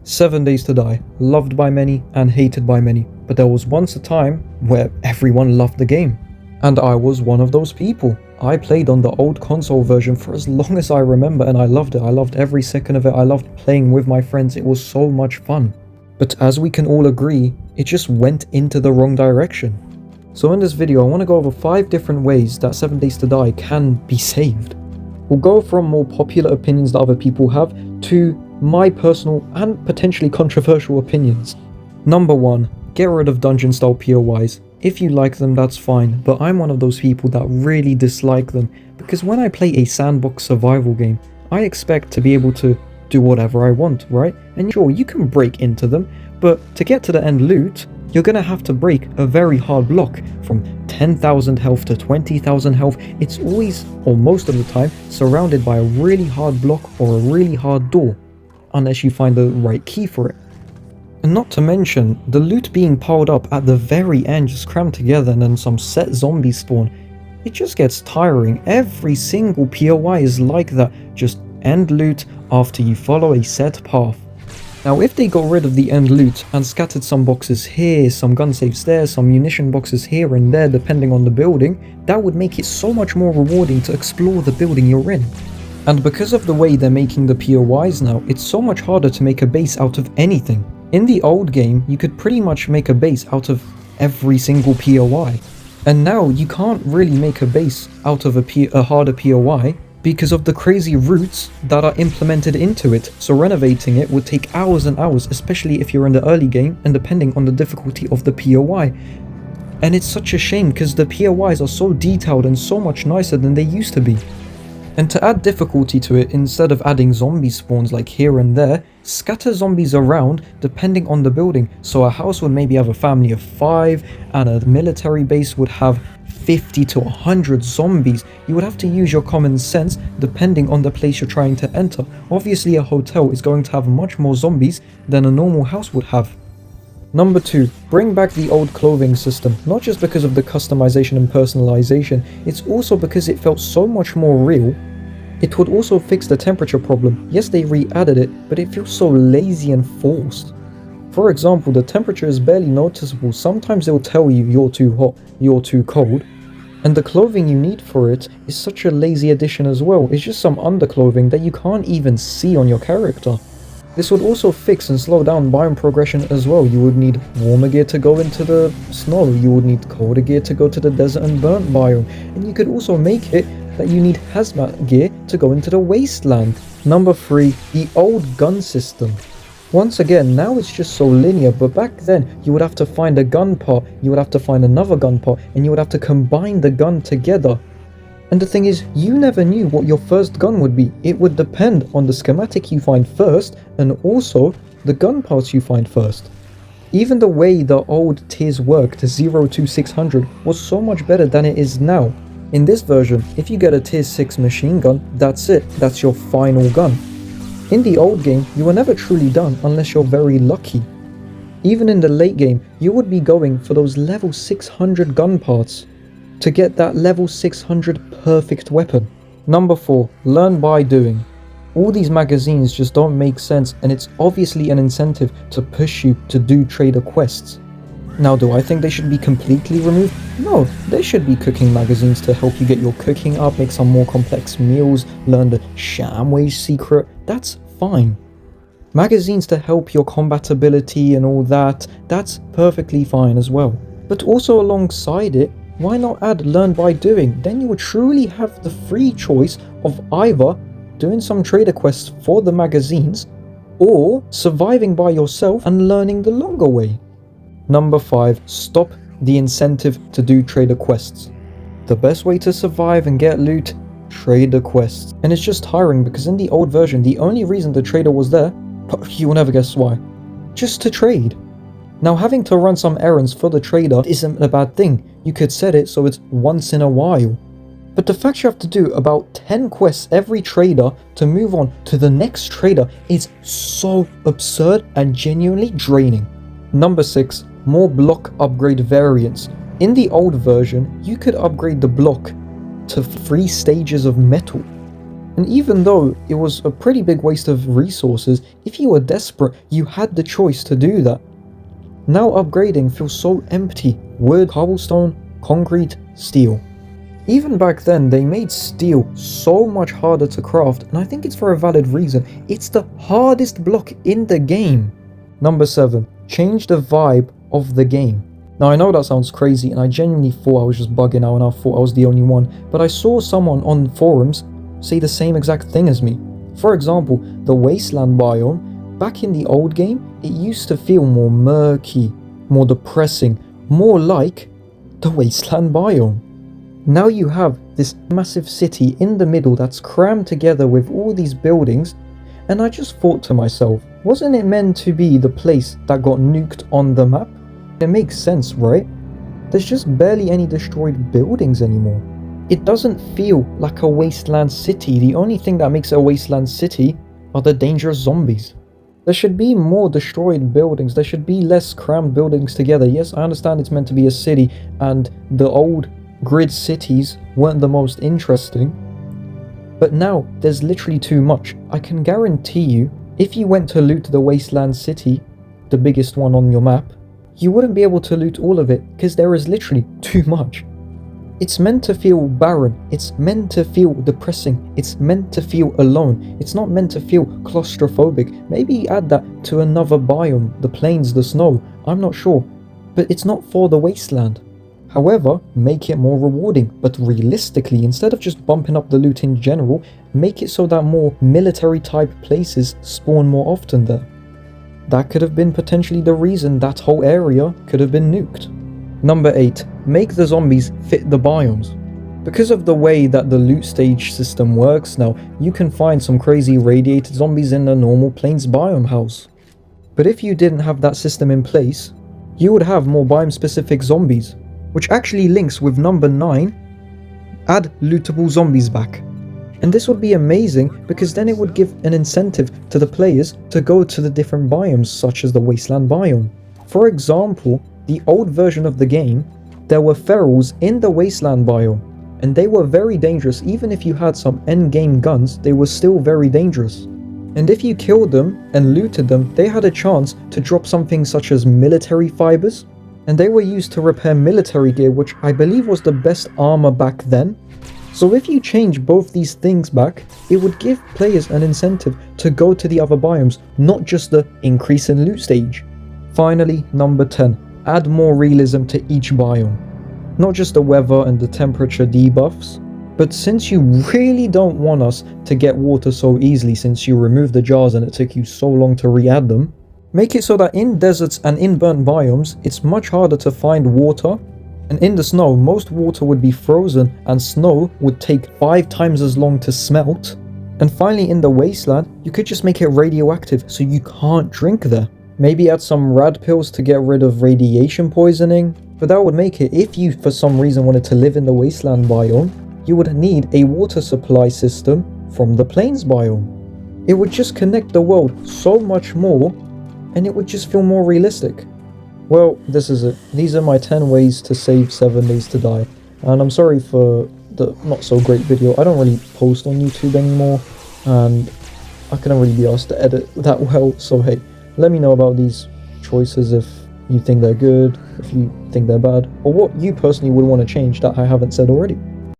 7 Days to Die, loved by many and hated by many, but there was once a time where everyone loved the game. And I was one of those people. I played on the old console version for as long as I remember and I loved it. I loved every second of it. I loved playing with my friends. It was so much fun. But as we can all agree, it just went into the wrong direction. So in this video, I want to go over 5 different ways that 7 Days to Die can be saved. We'll go from more popular opinions that other people have to my personal and potentially controversial opinions. Number 1, get rid of dungeon style POIs. If you like them, that's fine, but I'm one of those people that really dislike them because when I play a sandbox survival game, I expect to be able to do whatever I want, right? And sure, you can break into them, but to get to the end loot, you're gonna have to break a very hard block. From 10,000 health to 20,000 health, it's always, or most of the time, surrounded by a really hard block or a really hard door, unless you find the right key for it. And not to mention, the loot being piled up at the very end, just crammed together, and then some set zombies spawn. It just gets tiring. Every single POI is like that, just end loot after you follow a set path. Now if they got rid of the end loot and scattered some boxes here, some gun safes there, some munition boxes here and there depending on the building, that would make it so much more rewarding to explore the building you're in. And because of the way they're making the POIs now, it's so much harder to make a base out of anything. In the old game, you could pretty much make a base out of every single POI. And now you can't really make a base out of a harder POI because of the crazy routes that are implemented into it. So renovating it would take hours and hours, especially if you're in the early game and depending on the difficulty of the POI. And it's such a shame because the POIs are so detailed and so much nicer than they used to be. And to add difficulty to it, instead of adding zombie spawns like here and there, scatter zombies around depending on the building. So a house would maybe have a family of 5 and a military base would have 50 to 100 zombies. You would have to use your common sense depending on the place you're trying to enter. Obviously a hotel is going to have much more zombies than a normal house would have. Number 2, bring back the old clothing system, not just because of the customization and personalization, it's also because it felt so much more real. It would also fix the temperature problem. Yes, they re-added it, but it feels so lazy and forced. For example, the temperature is barely noticeable. Sometimes it'll tell you you're too hot, you're too cold. And the clothing you need for it is such a lazy addition as well. It's just some underclothing that you can't even see on your character. This would also fix and slow down biome progression as well. You would need warmer gear to go into the snow, you would need colder gear to go to the desert and burnt biome, and you could also make it that you need hazmat gear to go into the wasteland. Number 3, the old gun system. Once again, now it's just so linear, but back then you would have to find a gun part, you would have to find another gun part, and you would have to combine the gun together. And the thing is, you never knew what your first gun would be. It would depend on the schematic you find first, and also the gun parts you find first. Even the way the old tiers worked, 0 to 600, was so much better than it is now. In this version, if you get a tier 6 machine gun, that's it, that's your final gun. In the old game, you were never truly done unless you're very lucky. Even in the late game, you would be going for those level 600 gun parts to get that level 600 perfect weapon. Number 4, learn by doing. All these magazines just don't make sense, and it's obviously an incentive to push you to do trader quests. Now, do I think they should be completely removed? No, there should be cooking magazines to help you get your cooking up, make some more complex meals, learn the shamwage secret, that's fine. Magazines to help your combat ability and all that, that's perfectly fine as well. But also alongside it, why not add learn by doing? Then you would truly have the free choice of either doing some trader quests for the magazines or surviving by yourself and learning the longer way. Number 5, stop the incentive to do trader quests. The best way to survive and get loot, trader quests. And it's just tiring because in the old version, the only reason the trader was there, you will never guess why, just to trade. Now having to run some errands for the trader isn't a bad thing. You could set it so it's once in a while. But the fact you have to do about 10 quests every trader to move on to the next trader is so absurd and genuinely draining. Number 6, more block upgrade variants. In the old version, you could upgrade the block to 3 stages of metal. And even though it was a pretty big waste of resources, if you were desperate, you had the choice to do that. Now upgrading feels so empty. Wood, cobblestone, concrete, steel. Even back then, they made steel so much harder to craft, and I think it's for a valid reason. It's the hardest block in the game. Number 7. Change the vibe of the game. Now I know that sounds crazy, and I genuinely thought I was just bugging out and I thought I was the only one, but I saw someone on forums say the same exact thing as me. For example, the wasteland biome, back in the old game, it used to feel more murky, more depressing, more like the wasteland biome. Now you have this massive city in the middle that's crammed together with all these buildings, and I just thought to myself, wasn't it meant to be the place that got nuked on the map? It makes sense, right? There's just barely any destroyed buildings anymore. It doesn't feel like a wasteland city. The only thing that makes it a wasteland city are the dangerous zombies. There should be more destroyed buildings. There should be less crammed buildings together. Yes, I understand it's meant to be a city, and the old grid cities weren't the most interesting. But now, there's literally too much. I can guarantee you, if you went to loot the wasteland city, the biggest one on your map, you wouldn't be able to loot all of it, because there is literally too much. It's meant to feel barren, it's meant to feel depressing, it's meant to feel alone, it's not meant to feel claustrophobic. Maybe add that to another biome, the plains, the snow, I'm not sure, but it's not for the wasteland. However, make it more rewarding, but realistically, instead of just bumping up the loot in general, make it so that more military type places spawn more often there. That could have been potentially the reason that whole area could have been nuked. Number 8. Make the zombies fit the biomes. Because of the way that the loot stage system works now, you can find some crazy radiated zombies in a normal plains biome house. But if you didn't have that system in place, you would have more biome specific zombies, which actually links with number 9, add lootable zombies back. And this would be amazing because then it would give an incentive to the players to go to the different biomes such as the wasteland biome. For example, the old version of the game, there were ferals in the wasteland biome, and they were very dangerous. Even if you had some endgame guns, they were still very dangerous. And if you killed them and looted them, they had a chance to drop something such as military fibers, and they were used to repair military gear, which I believe was the best armor back then. So if you change both these things back, it would give players an incentive to go to the other biomes, not just the increase in loot stage. Finally, number 10. Add more realism to each biome. Not just the weather and the temperature debuffs, but since you really don't want us to get water so easily since you removed the jars and it took you so long to re-add them, make it so that in deserts and in burnt biomes, it's much harder to find water, and in the snow, most water would be frozen and snow would take 5 times as long to smelt. And finally, in the wasteland, you could just make it radioactive so you can't drink there. Maybe add some rad pills to get rid of radiation poisoning, but that would make it, if you for some reason wanted to live in the wasteland biome, you would need a water supply system from the plains biome. It would just connect the world so much more, and it would just feel more realistic. Well, this is it. These are my 10 ways to save 7 days to die, and I'm sorry for the not so great video. I don't really post on YouTube anymore, and I couldn't really be asked to edit that well, so hey, let me know about these choices if you think they're good, if you think they're bad, or what you personally would want to change that I haven't said already.